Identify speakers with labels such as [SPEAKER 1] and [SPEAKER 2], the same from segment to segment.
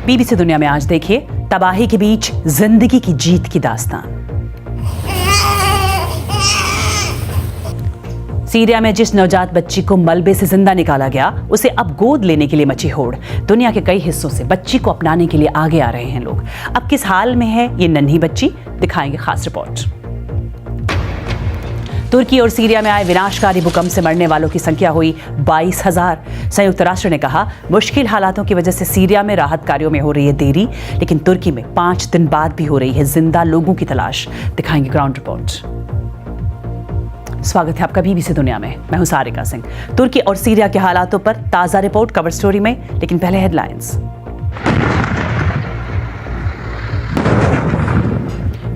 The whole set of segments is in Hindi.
[SPEAKER 1] बीबीसी दुनिया में आज देखिए तबाही के बीच जिंदगी की जीत की दास्तान। सीरिया में जिस नवजात बच्ची को मलबे से जिंदा निकाला गया, उसे अब गोद लेने के लिए मची होड़। दुनिया के कई हिस्सों से बच्ची को अपनाने के लिए आगे आ रहे हैं लोग। अब किस हाल में है ये नन्ही बच्ची, दिखाएंगे खास रिपोर्ट। तुर्की और सीरिया में आए विनाशकारी भूकंप से मरने वालों की संख्या हुई 22,000। संयुक्त राष्ट्र ने कहा मुश्किल हालातों की वजह से सीरिया में राहत कार्यों में हो रही है देरी, लेकिन तुर्की में 5 दिन बाद भी हो रही है जिंदा लोगों की तलाश। दिखाएंगे ग्राउंड रिपोर्ट। स्वागत है आपका बीबीसी दुनिया में, मैं हूं सारिका सिंह। तुर्की और सीरिया के हालातों पर ताजा रिपोर्ट कवर स्टोरी में, लेकिन पहले हेडलाइंस।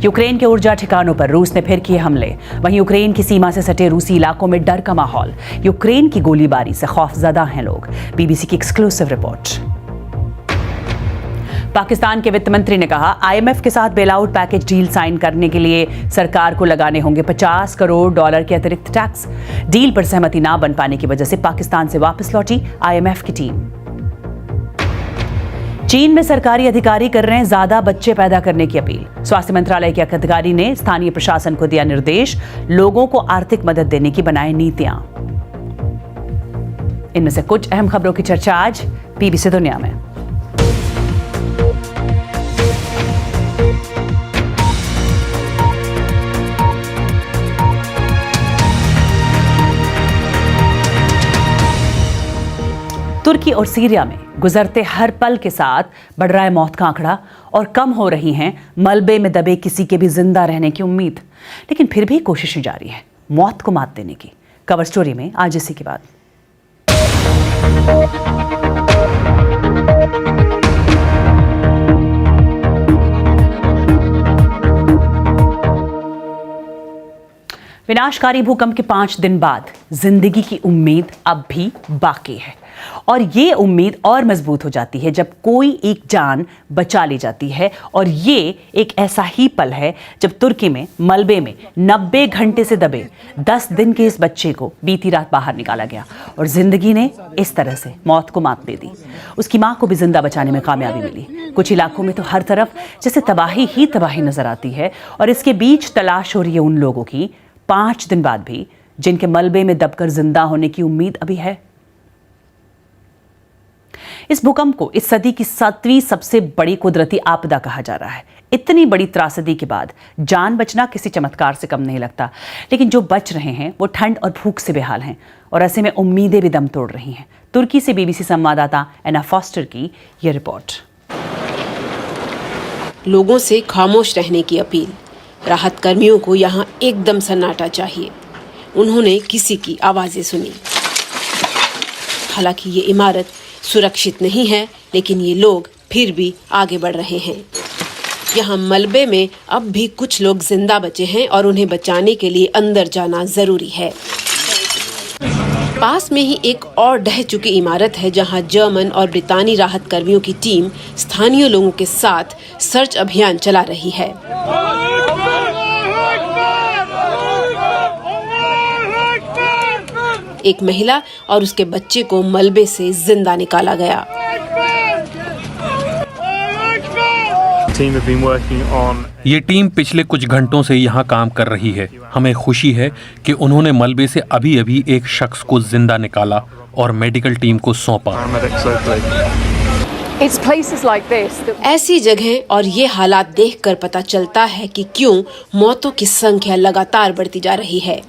[SPEAKER 1] यूक्रेन के ऊर्जा ठिकानों पर रूस ने फिर किए हमले। वहीं यूक्रेन की सीमा से सटे रूसी इलाकों में डर का माहौल। यूक्रेन की गोलीबारी से खौफजदा हैं लोग। बीबीसी की एक्सक्लूसिव रिपोर्ट। पाकिस्तान के वित्त मंत्री ने कहा आईएमएफ के साथ बेलआउट पैकेज डील साइन करने के लिए सरकार को लगाने होंगे $50 करोड़ के अतिरिक्त टैक्स। डील पर सहमति ना बन पाने की वजह से पाकिस्तान से वापस लौटी आईएमएफ की टीम। चीन में सरकारी अधिकारी कर रहे हैं ज्यादा बच्चे पैदा करने की अपील। स्वास्थ्य मंत्रालय के एक अधिकारी ने स्थानीय प्रशासन को दिया निर्देश, लोगों को आर्थिक मदद देने की बनाए नीतियां। इनमें से कुछ अहम खबरों की चर्चा आज बीबीसी दुनिया में। तुर्की और सीरिया में गुजरते हर पल के साथ बढ़ रहा है मौत का आंकड़ा और कम हो रही हैं मलबे में दबे किसी के भी जिंदा रहने की उम्मीद। लेकिन फिर भी कोशिशें जारी हैं मौत को मात देने की। कवर स्टोरी में आज इसी के बाद। विनाशकारी भूकंप के 5 दिन बाद जिंदगी की उम्मीद अब भी बाकी है, और ये उम्मीद और मजबूत हो जाती है जब कोई एक जान बचा ली जाती है। और ये एक ऐसा ही पल है जब तुर्की में मलबे में 90 घंटे से दबे 10 दिन के इस बच्चे को बीती रात बाहर निकाला गया और जिंदगी ने इस तरह से मौत को मात दे दी। उसकी मां को भी जिंदा बचाने में कामयाबी मिली। कुछ इलाकों में तो हर तरफ जैसे तबाही ही तबाही नजर आती है, और इसके बीच तलाश हो रही है उन लोगों की 5 दिन बाद भी जिनके मलबे में दबकर जिंदा होने की उम्मीद अभी है। इस भूकंप को इस सदी की 7वीं सबसे बड़ी कुदरती आपदा कहा जा रहा है। इतनी बड़ी त्रासदी के बाद जान बचना किसी चमत्कार से कम नहीं लगता, लेकिन जो बच रहे हैं वो ठंड और भूख से बेहाल हैं, और ऐसे में उम्मीदें भी दम तोड़ रही हैं। तुर्की से बीबीसी संवाददाता एना फॉस्टर की यह रिपोर्ट।
[SPEAKER 2] लोगों से खामोश रहने की अपील। राहत कर्मियों को यहाँ एकदम सन्नाटा चाहिए। उन्होंने किसी की आवाजें सुनी। हालांकि ये इमारत सुरक्षित नहीं है, लेकिन ये लोग फिर भी आगे बढ़ रहे हैं। यहाँ मलबे में अब भी कुछ लोग जिंदा बचे हैं और उन्हें बचाने के लिए अंदर जाना जरूरी है। पास में ही एक और ढह चुकी इमारत है जहाँ जर्मन और ब्रितानी राहत कर्मियों की टीम स्थानीय लोगों के साथ सर्च अभियान चला रही है। एक महिला और उसके बच्चे को मलबे से जिंदा निकाला गया।
[SPEAKER 3] ये टीम पिछले कुछ घंटों से यहाँ काम कर रही है। हमें खुशी है कि उन्होंने मलबे से अभी एक शख्स को जिंदा निकाला और मेडिकल टीम को सौंपा।
[SPEAKER 2] ऐसी जगह और ये हालात देखकर पता चलता है कि क्यों मौतों की संख्या लगातार बढ़ती जा रही है।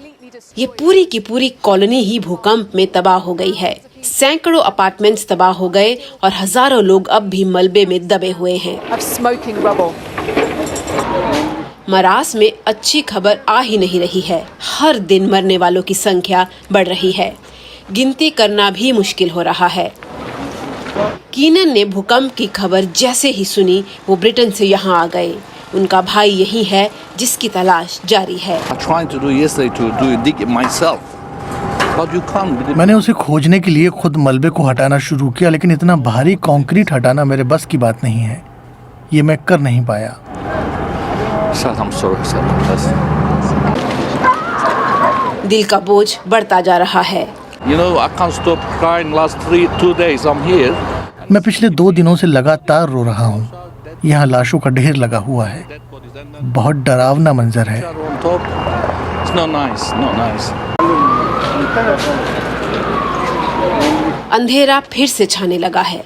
[SPEAKER 2] ये पूरी की पूरी कॉलोनी ही भूकंप में तबाह हो गई है। सैकड़ों अपार्टमेंट्स तबाह हो गए और हजारों लोग अब भी मलबे में दबे हुए हैं। मरास में अच्छी खबर आ ही नहीं रही है। हर दिन मरने वालों की संख्या बढ़ रही है। गिनती करना भी मुश्किल हो रहा है। कीनन ने भूकंप की खबर जैसे ही सुनी वो ब्रिटेन से यहाँ आ गए। उनका भाई यही है जिसकी तलाश जारी है।
[SPEAKER 4] मैंने उसे खोजने के लिए खुद मलबे को हटाना शुरू किया, लेकिन इतना भारी कंक्रीट हटाना मेरे बस की बात नहीं है। ये मैं कर नहीं पाया।
[SPEAKER 2] दिल का बोझ बढ़ता जा रहा है।
[SPEAKER 5] You know, I can't stop crying. Last 2 days I'm here.
[SPEAKER 4] मैं पिछले 2 दिनों से लगातार रो रहा हूँ। यहाँ लाशों का ढेर लगा हुआ है। बहुत डरावना मंजर है।
[SPEAKER 5] On top. It's not nice. Not nice.
[SPEAKER 2] अंधेरा फिर से छाने लगा है।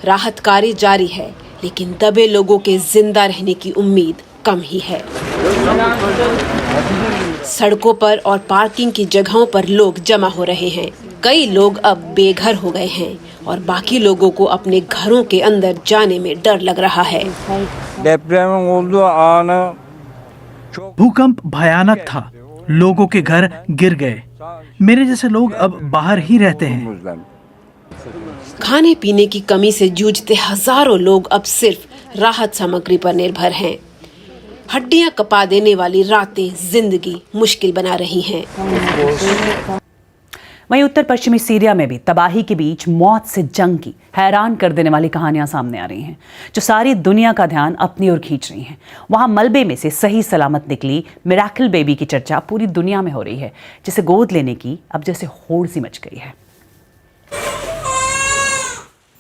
[SPEAKER 2] राहत कार्य जारी है, लेकिन दबे लोगों के जिंदा रहने की उम्मीद कम ही है। सड़कों पर और पार्किंग की जगहों पर लोग जमा हो रहे हैं। कई लोग अब बेघर हो गए हैं और बाकी लोगों को अपने घरों के अंदर जाने में डर लग रहा है।
[SPEAKER 6] भूकंप भयानक था। लोगों के घर गिर गए। मेरे जैसे लोग अब बाहर ही रहते हैं।
[SPEAKER 2] खाने पीने की कमी से जूझते हजारों लोग अब सिर्फ राहत सामग्री पर निर्भर हैं। हड्डियां कपा देने वाली रातें जिंदगी मुश्किल बना रही हैं।
[SPEAKER 1] वहीं उत्तर पश्चिमी सीरिया में भी तबाही के बीच मौत से जंग की हैरान कर देने वाली कहानियां सामने आ रही हैं, जो सारी दुनिया का ध्यान अपनी ओर खींच रही हैं। वहां मलबे में से सही सलामत निकली मिरेकल बेबी की चर्चा पूरी दुनिया में हो रही है, जिसे गोद लेने की अब जैसे होड़ सी मच गई है।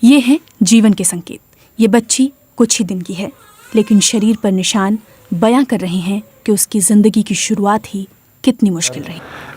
[SPEAKER 7] ये है जीवन के संकेत। ये बच्ची कुछ ही दिन की है, लेकिन शरीर पर निशान बयां कर रहे हैं कि उसकी जिंदगी की शुरुआत ही कितनी मुश्किल रही।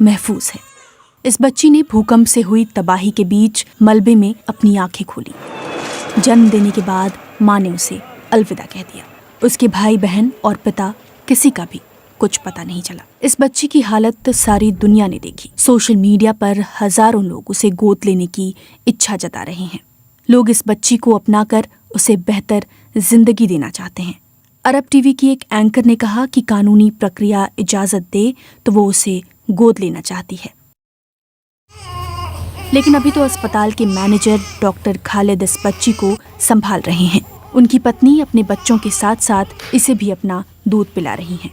[SPEAKER 7] महफूज है। इस बच्ची ने भूकंप से हुई तबाही के बीच मलबे में अपनी आंखें खोली। जन्म देने के बाद माँ ने उसे अलविदा कह दिया। उसके भाई बहन और पिता किसी का भी कुछ पता नहीं चला। इस बच्ची की हालत सारी दुनिया ने देखी। सोशल मीडिया पर हजारों लोग उसे गोद लेने की इच्छा जता रहे हैं। लोग इस बच्ची को अपनाकर उसे बेहतर जिंदगी देना चाहते हैं। अरब टीवी की एक एंकर ने कहा कि कानूनी प्रक्रिया इजाजत दे तो वो उसे गोद लेना चाहती है। लेकिन अभी तो अस्पताल के मैनेजर डॉक्टर खालिद इस बच्ची को संभाल रहे हैं। उनकी पत्नी अपने बच्चों के साथ साथ इसे भी अपना दूध पिला रही हैं।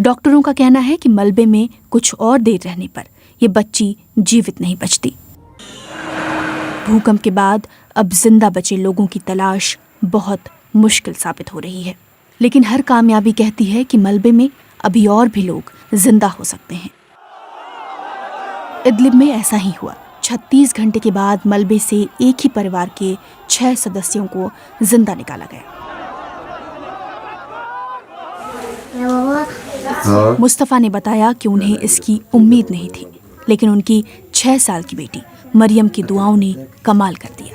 [SPEAKER 7] डॉक्टरों का कहना है कि मलबे में कुछ और देर रहने पर ये बच्ची जीवित नहीं बचती। भूकंप के बाद अब जिंदा बचे लोगों की तलाश बहुत मुश्किल साबित हो रही है, लेकिन हर कामयाबी कहती है कि मलबे में अभी और भी लोग जिंदा हो सकते हैं। इदलिब में ऐसा ही हुआ। 36 घंटे के बाद मलबे से एक ही परिवार के 6 सदस्यों को जिंदा निकाला गया। मुस्तफ़ा ने बताया कि उन्हें इसकी उम्मीद नहीं थी, लेकिन उनकी 6 साल की बेटी मरियम की दुआओं ने कमाल कर दिया।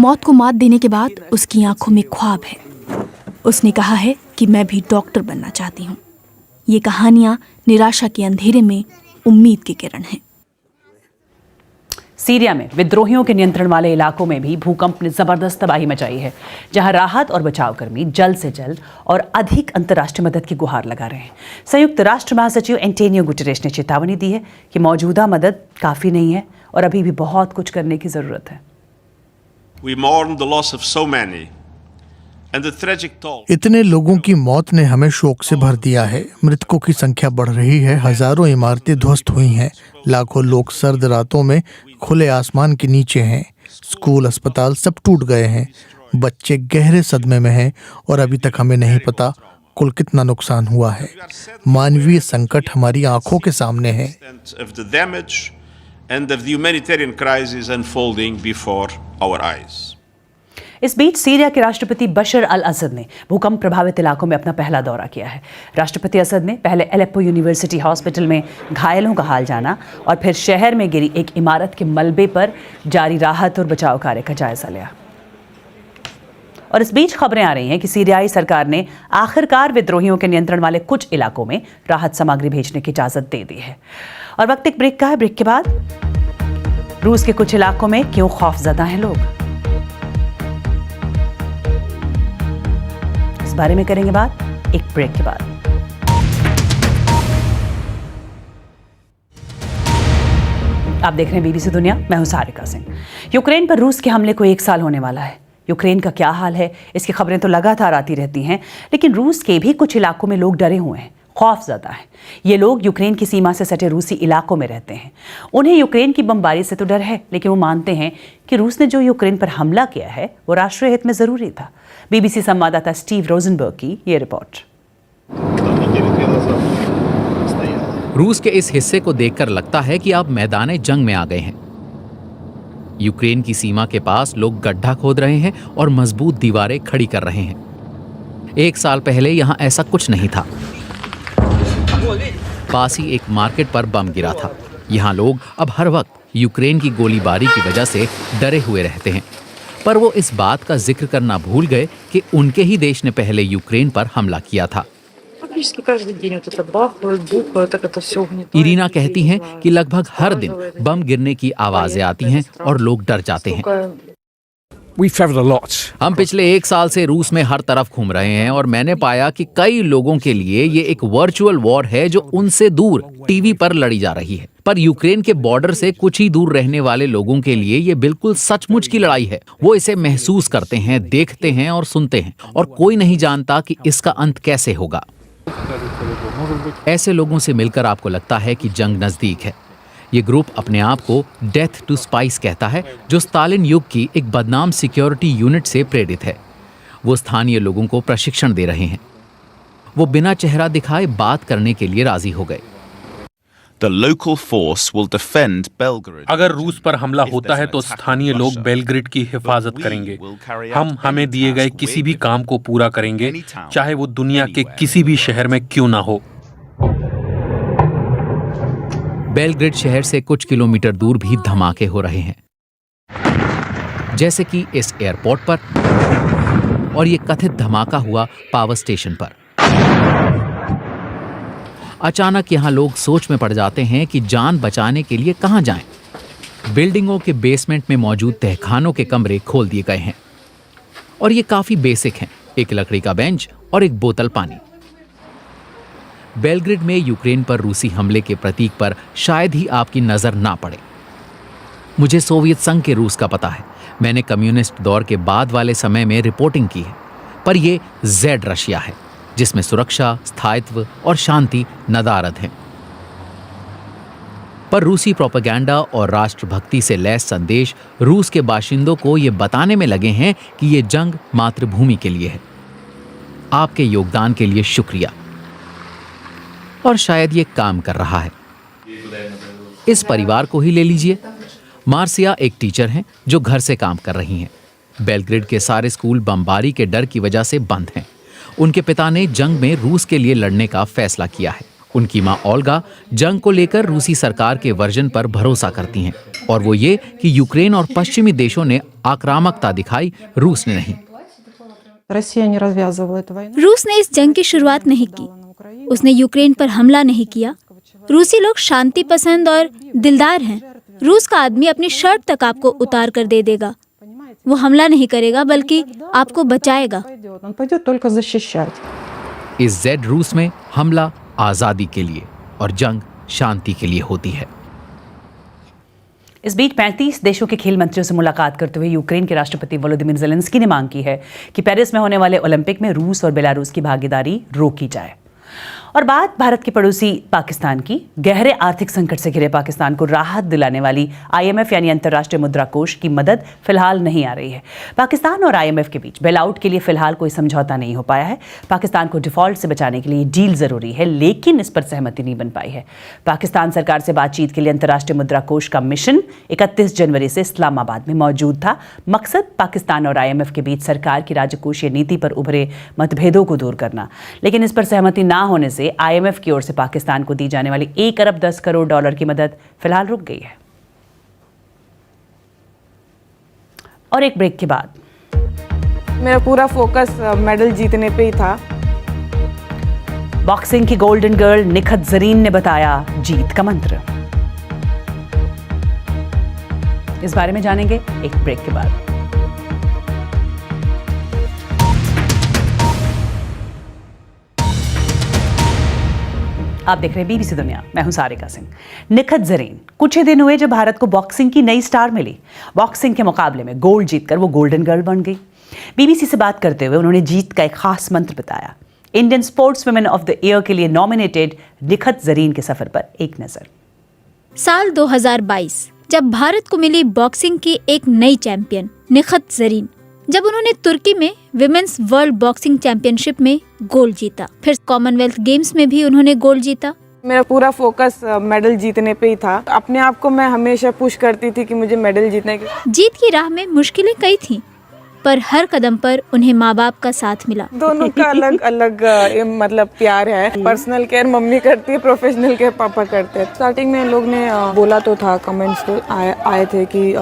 [SPEAKER 7] मौत को मात देने के बाद उसकी आंखों में ख्वाब है। उसने कहा है कि मैं भी डॉक्टर बनना चाहती हूँ। ये कहानियाँ निराशा के अंधेरे में उम्मीद की किरण हैं।
[SPEAKER 1] सीरिया में विद्रोहियों के नियंत्रण वाले इलाकों में भी भूकंप ने जबरदस्त तबाही मचाई है, जहां राहत और बचाव कर्मी जल्द से जल्द और अधिक अंतर्राष्ट्रीय मदद की गुहार लगा रहे हैं। संयुक्त राष्ट्र महासचिव एंटोनियो गुटेरेस ने चेतावनी दी है कि मौजूदा मदद काफी नहीं है और अभी भी बहुत कुछ करने की जरूरत है।
[SPEAKER 8] We mourn the loss of so many and the tragic toll.
[SPEAKER 4] इतने लोगों की मौत ने हमें शोक से भर दिया है। मृतकों की संख्या बढ़ रही है। हजारों इमारतें ध्वस्त हुई हैं। लाखों लोग सर्द रातों में खुले आसमान के नीचे हैं। स्कूल, अस्पताल सब टूट गए हैं। बच्चे गहरे सदमे में हैं और अभी तक हमें नहीं पता कुल कितना नुकसान हुआ है। मानवीय संकट हमारी आंखों के सामने है।
[SPEAKER 8] Of the damage and of the humanitarian crisis unfolding before our eyes.
[SPEAKER 1] इस बीच सीरिया के राष्ट्रपति बशर अल असद ने भूकंप प्रभावित इलाकों में अपना पहला दौरा किया है। राष्ट्रपति असद ने पहले एलेप्पो यूनिवर्सिटी हॉस्पिटल में घायलों का हाल जाना और फिर शहर में गिरी एक इमारत के मलबे पर जारी राहत और बचाव कार्य का जायजा लिया। और इस बीच खबरें आ रही हैं कि सीरियाई सरकार ने आखिरकार विद्रोहियों के नियंत्रण वाले कुछ इलाकों में राहत सामग्री भेजने की इजाजत दे दी है। और वक्त एक ब्रेक का है। ब्रेक के बाद रूस के कुछ इलाकों में क्यों खौफजदा हैं लोग, इस बारे में करेंगे बात एक ब्रेक के बाद। आप देख रहे हैं बीबीसी दुनिया, मैं हूं सारिका सिंह। यूक्रेन पर रूस के हमले को 1 साल होने वाला है। यूक्रेन का क्या हाल है, इसकी खबरें तो लगातार आती रहती हैं, लेकिन रूस के भी कुछ इलाकों में लोग डरे हुए हैं, खौफजदा हैं। ये लोग यूक्रेन की सीमा से सटे रूसी इलाकों में रहते हैं। उन्हें यूक्रेन की बमबारी से तो डर है, लेकिन वो मानते हैं कि रूस ने जो यूक्रेन पर हमला किया है वो राष्ट्रीय हित में जरूरी था। बीबीसी संवाददाता स्टीव रोजनबर्ग की ये रिपोर्ट।
[SPEAKER 9] रूस के इस हिस्से को देखकर लगता है कि आप मैदान जंग में आ गए हैं। यूक्रेन की सीमा के पास लोग गड्ढा खोद रहे हैं और मजबूत दीवारें खड़ी कर रहे हैं। 1 साल पहले यहां ऐसा कुछ नहीं था। पास ही एक मार्केट पर बम गिरा था। यहां लोग अब हर वक्त यूक्रेन की गोलीबारी की वजह से डरे हुए रहते हैं, पर वो इस बात का जिक्र करना भूल गए कि उनके ही देश ने पहले यूक्रेन पर हमला किया था। इरीना कहती हैं कि लगभग हर दिन बम गिरने की आवाजें आती हैं और लोग डर जाते हैं। हम पिछले 1 साल से रूस में हर तरफ घूम रहे हैं और मैंने पाया कि कई लोगों के लिए ये एक वर्चुअल वॉर है जो उनसे दूर टीवी पर लड़ी जा रही है, पर यूक्रेन के बॉर्डर से कुछ ही दूर रहने वाले लोगों के लिए ये बिल्कुल सचमुच की लड़ाई है। वो इसे महसूस करते हैं, देखते हैं और सुनते हैं, और कोई नहीं जानता कि इसका अंत कैसे होगा। ऐसे लोगों से मिलकर आपको लगता है कि जंग नजदीक है। ये ग्रुप अपने आप को डेथ टू स्पाइस कहता है, जो स्टालिन युग की एक बदनाम सिक्योरिटी यूनिट से प्रेरित है। वो स्थानीय लोगों को प्रशिक्षण दे रहे हैं। वो बिना चेहरा दिखाए बात करने के लिए राजी हो गए।
[SPEAKER 3] अगर रूस पर हमला होता है तो स्थानीय लोग बेलग्रेड की हिफाजत करेंगे। हम हमें दिए गए किसी भी काम को पूरा करेंगे, चाहे वो दुनिया के किसी भी शहर में क्यों ना हो।
[SPEAKER 9] बेलग्रेड शहर से कुछ किलोमीटर दूर भी धमाके हो रहे हैं, जैसे कि इस एयरपोर्ट पर, और ये कथित धमाका हुआ पावर स्टेशन पर। अचानक यहां लोग सोच में पड़ जाते हैं कि जान बचाने के लिए कहां जाएं। बिल्डिंगों के बेसमेंट में मौजूद तहखानों के कमरे खोल दिए गए हैं, और ये काफी बेसिक हैं, एक लकड़ी का बेंच और एक बोतल पानी। बेलग्रेड में यूक्रेन पर रूसी हमले के प्रतीक पर शायद ही आपकी नजर ना पड़े। मुझे सोवियत संघ के रूस का पता है, मैंने कम्युनिस्ट दौर के बाद वाले समय में रिपोर्टिंग की है, पर यह जेड रशिया है, जिसमें सुरक्षा, स्थायित्व और शांति नदारद हैं। पर रूसी प्रोपेगेंडा और राष्ट्रभक्ति से लैस संदेश रूस के बाशिंदों को ये बताने में लगे हैं कि ये जंग मातृभूमि के लिए है। आपके योगदान के लिए शुक्रिया। और शायद ये काम कर रहा है। इस परिवार को ही ले लीजिए। मार्सिया एक टीचर हैं जो घर से काम कर रही हैं। बेलग्रेड के सारे स्कूल बमबारी के डर की वजह से बंद हैं। उनके पिता ने जंग में रूस के लिए लड़ने का फैसला किया है। उनकी मां ओल्गा जंग को लेकर रूसी सरकार के वर्जन पर भरोसा करती हैं, और वो ये कि यूक्रेन और पश्चिमी देशों ने आक्रामकता दिखाई, रूस ने नहीं।
[SPEAKER 10] रूस ने इस जंग की शुरुआत नहीं की। उसने यूक्रेन पर हमला नहीं किया। रूसी लोग शांति पसंद और दिलदार हैं। रूस का आदमी अपनी शर्ट तक आपको उतार कर दे देगा। वो हमला नहीं करेगा, बल्कि आपको बचाएगा।
[SPEAKER 9] इस जेड रूस में हमला आजादी के लिए और जंग शांति के लिए होती है।
[SPEAKER 1] इस बीच 35 देशों के खेल मंत्रियों से मुलाकात करते हुए यूक्रेन के राष्ट्रपति वोलोदिमीर ज़ेलेंस्की ने मांग की है कि पेरिस में होने वाले ओलंपिक में रूस और बेलारूस की भागीदारी रोकी जाए। और बात भारत के पड़ोसी पाकिस्तान की। गहरे आर्थिक संकट से घिरे पाकिस्तान को राहत दिलाने वाली IMF यानी अंतर्राष्ट्रीय मुद्रा कोष की मदद फिलहाल नहीं आ रही है। पाकिस्तान और IMF के बीच बेलआउट के लिए फिलहाल कोई समझौता नहीं हो पाया है। पाकिस्तान को डिफॉल्ट से बचाने के लिए डील जरूरी है, लेकिन इस पर सहमति नहीं बन पाई है। पाकिस्तान सरकार से बातचीत के लिए अंतर्राष्ट्रीय मुद्रा कोष का मिशन 31 जनवरी से इस्लामाबाद में मौजूद था। मकसद पाकिस्तान और IMF के बीच सरकार की राजकोषीय नीति पर उभरे मतभेदों को दूर करना, लेकिन इस पर सहमति ना होने से IMF की ओर से पाकिस्तान को दी जाने वाली 1 अरब 10 करोड़ डॉलर की मदद फिलहाल रुक गई है। और एक ब्रेक के बाद
[SPEAKER 11] मेरा पूरा फोकस मेडल जीतने पे ही था।
[SPEAKER 1] बॉक्सिंग की गोल्डन गर्ल निखत जरीन ने बताया जीत का मंत्र। इस बारे में जानेंगे एक ब्रेक के बाद। आप देख रहे हैं बीबीसी दुनिया, मैं हूं सारिका सिंह। निखत जरीन, कुछ ही दिन हुए जब भारत को बॉक्सिंग की नई स्टार मिली। बॉक्सिंग के मुकाबले में गोल्ड जीतकर वो गोल्डन गर्ल बन गई। बीबीसी से बात करते हुए उन्होंने जीत का एक खास मंत्र बताया। Indian sports women of the year के लिए नॉमिनेटेड निखत जरीन के सफर पर एक नजर।
[SPEAKER 10] साल 2022 जब भारत को मिली बॉक्सिंग की एक नई चैंपियन निखत जरीन, जब उन्होंने तुर्की में विमेंस वर्ल्ड बॉक्सिंग चैंपियनशिप में गोल्ड जीता, फिर कॉमनवेल्थ गेम्स में भी उन्होंने गोल्ड जीता।
[SPEAKER 11] मेरा पूरा फोकस मेडल जीतने पे ही था। अपने आप को मैं हमेशा पुश करती थी कि मुझे मेडल जीतने की।
[SPEAKER 10] जीत की राह में मुश्किलें कई थीं, पर हर कदम पर उन्हें माँ बाप का साथ मिला।
[SPEAKER 11] दोनों का अलग अलग मतलब प्यार है। पर्सनल केयर मम्मी करती है, प्रोफेशनल केयर पापा करते हैं। स्टार्टिंग में लोग ने बोला तो था, कमेंट्स तो आए थे कि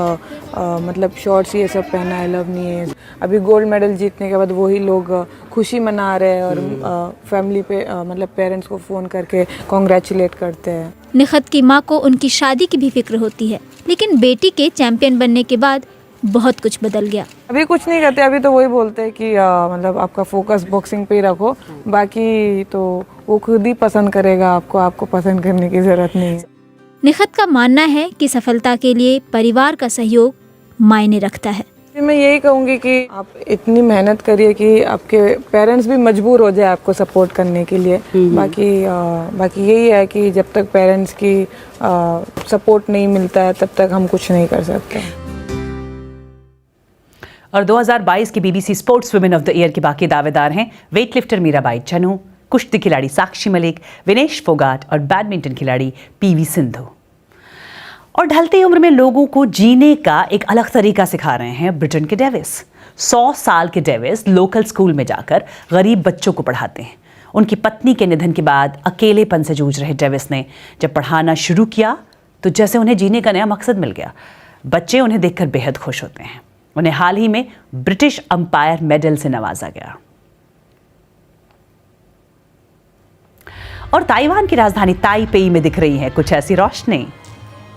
[SPEAKER 11] मतलब शॉर्ट्स ये सब पहना है, लव नहीं है। अभी गोल्ड मेडल जीतने के बाद वही लोग खुशी मना रहे हैं और फैमिली पे मतलब पेरेंट्स को फ़ोन करके कॉन्ग्रेचुलेट करते हैं।
[SPEAKER 10] निखत की माँ को उनकी शादी की भी फिक्र होती है, लेकिन बेटी के चैंपियन बनने के बाद बहुत कुछ बदल गया।
[SPEAKER 11] अभी कुछ नहीं करते, अभी तो वही बोलते हैं कि मतलब आपका फोकस बॉक्सिंग पे ही रखो, बाकी तो वो खुद ही पसंद करेगा आपको, आपको पसंद करने की जरूरत नहीं है।
[SPEAKER 10] निखत का मानना है कि सफलता के लिए परिवार का सहयोग मायने रखता है।
[SPEAKER 11] मैं यही कहूँगी कि आप इतनी मेहनत करिए कि आपके पेरेंट्स भी मजबूर हो जाए आपको सपोर्ट करने के लिए। बाकी यही है कि जब तक पेरेंट्स की सपोर्ट नहीं मिलता है तब तक हम कुछ नहीं कर सकते।
[SPEAKER 1] और 2022 के BBC sports women of the year के बाकी दावेदार हैं वेटलिफ्टर मीराबाई चनू, कुश्ती खिलाड़ी साक्षी मलिक, विनेश फोगाट और बैडमिंटन खिलाड़ी पीवी सिंधु। और ढलती उम्र में लोगों को जीने का एक अलग तरीका सिखा रहे हैं ब्रिटेन के डेविस। 100 साल के डेविस लोकल स्कूल में जाकर गरीब बच्चों को पढ़ाते हैं। उनकी पत्नी के निधन के बाद अकेलेपन से जूझ रहे डेविस ने जब पढ़ाना शुरू किया तो जैसे उन्हें जीने का नया मकसद मिल गया। बच्चे उन्हें देखकर बेहद खुश होते हैं। उन्हें हाल ही में ब्रिटिश अंपायर मेडल से नवाजा गया। और ताइवान की राजधानी ताइपेई में दिख रही है कुछ ऐसी रोशनी।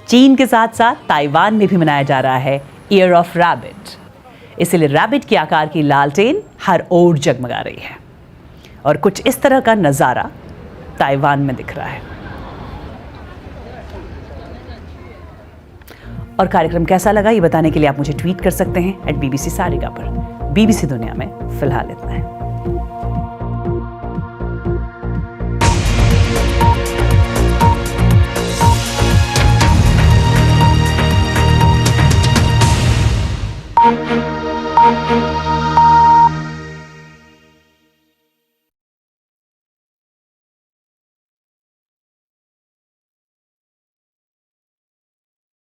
[SPEAKER 1] चीन के साथ साथ ताइवान में भी मनाया जा रहा है ईयर ऑफ रैबिट। इसलिए रैबिट के आकार की लालटेन हर ओर जगमगा रही है और कुछ इस तरह का नजारा ताइवान में दिख रहा है। और कार्यक्रम कैसा लगा ये बताने के लिए आप मुझे ट्वीट कर सकते हैं @BBC सारिका पर। बीबीसी दुनिया में फिलहाल इतना है।